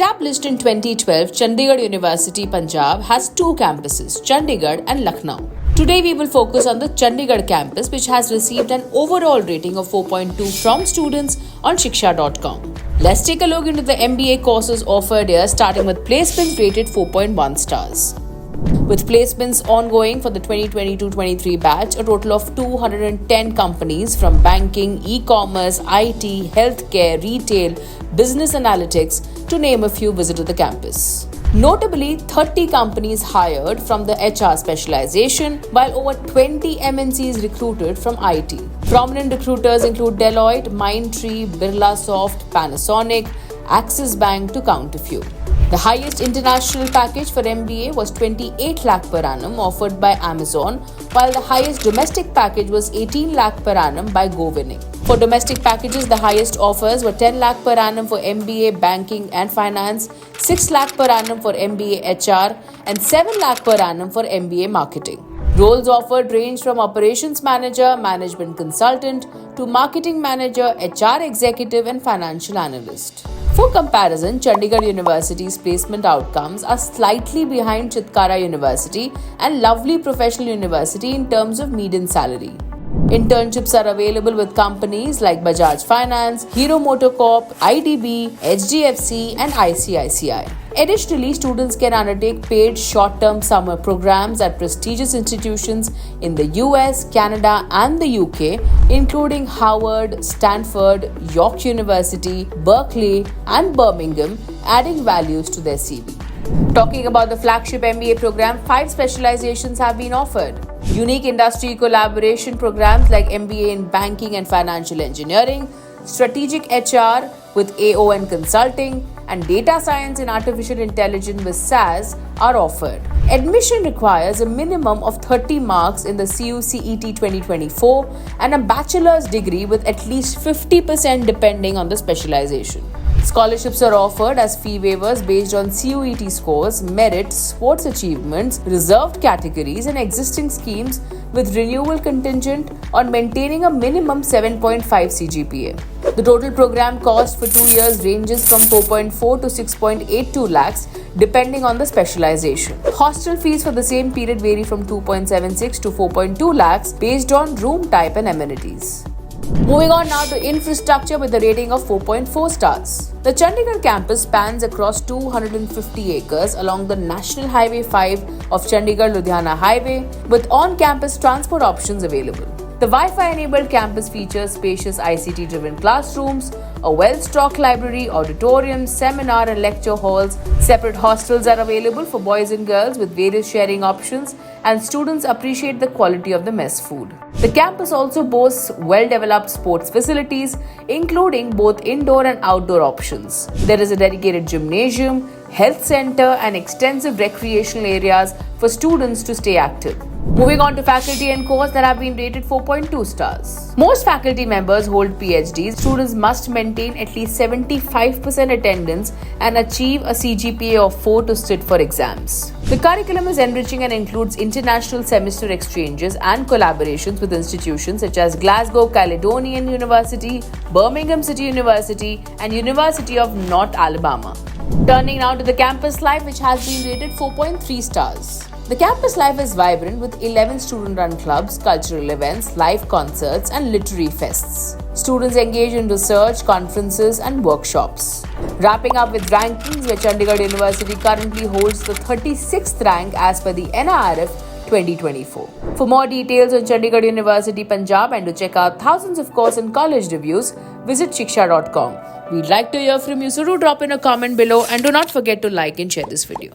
Established in 2012, Chandigarh University, Punjab has two campuses, Chandigarh and Lucknow. Today we will focus on the Chandigarh campus, which has received an overall rating of 4.2 from students on Shiksha.com. Let's take a look into the MBA courses offered here, starting with placements rated 4.1 stars. With placements ongoing for the 2022-23 batch, a total of 210 companies from banking, e-commerce, IT, healthcare, retail, business analytics, to name a few, visited the campus. Notably, 30 companies hired from the HR specialization, while over 20 MNCs recruited from IT. Prominent recruiters include Deloitte, Mindtree, Birlasoft, Panasonic, Axis Bank, to count a few. The highest international package for MBA was 28 lakh per annum offered by Amazon, while the highest domestic package was 18 lakh per annum by GoWinning. For domestic packages, the highest offers were 10 lakh per annum for MBA Banking and Finance, 6 lakh per annum for MBA HR, and 7 lakh per annum for MBA Marketing. Roles offered range from operations manager, management consultant, to marketing manager, HR executive, and financial analyst. For comparison, Chandigarh University's placement outcomes are slightly behind Chitkara University and Lovely Professional University in terms of median salary. Internships are available with companies like Bajaj Finance, Hero MotoCorp, IDB, HDFC, and ICICI. Additionally, students can undertake paid short-term summer programs at prestigious institutions in the US, Canada, and the UK, including Harvard, Stanford, York University, Berkeley, and Birmingham, adding values to their CV. Talking about the flagship MBA program, 5 specializations have been offered. Unique industry collaboration programs like MBA in Banking and Financial Engineering, Strategic HR with AON Consulting, and Data Science in Artificial Intelligence with SAS are offered. Admission requires a minimum of 30 marks in the CUCET 2024 and a bachelor's degree with at least 50% depending on the specialization. Scholarships are offered as fee waivers based on CUET scores, merit, sports achievements, reserved categories, and existing schemes, with renewal contingent on maintaining a minimum 7.5 CGPA. The total program cost for 2 years ranges from 4.4 to 6.82 lakhs depending on the specialization. Hostel fees for the same period vary from 2.76 to 4.2 lakhs based on room type and amenities. Moving on now to infrastructure with a rating of 4.4 stars. The Chandigarh campus spans across 250 acres along the National Highway 5 of Chandigarh-Ludhiana Highway, with on-campus transport options available. The Wi-Fi-enabled campus features spacious ICT-driven classrooms, a well-stocked library, auditoriums, seminar and lecture halls. Separate hostels are available for boys and girls with various sharing options, and students appreciate the quality of the mess food. The campus also boasts well-developed sports facilities, including both indoor and outdoor options. There is a dedicated gymnasium, health center, and extensive recreational areas for students to stay active. Moving on to faculty and course that have been rated 4.2 stars. Most faculty members hold PhDs. Students must maintain at least 75% attendance and achieve a CGPA of 4 to sit for exams. The curriculum is enriching and includes international semester exchanges and collaborations with institutions such as Glasgow Caledonian University, Birmingham City University, and University of North Alabama. Turning now to the campus life, which has been rated 4.3 stars. The campus life is vibrant with 11 student-run clubs, cultural events, live concerts, and literary fests. Students engage in research, conferences, and workshops. Wrapping up with rankings, where Chandigarh University currently holds the 36th rank as per the NIRF 2024. For more details on Chandigarh University, Punjab, and to check out thousands of course and college reviews, visit Shiksha.com. We'd like to hear from you, so do drop in a comment below and do not forget to like and share this video.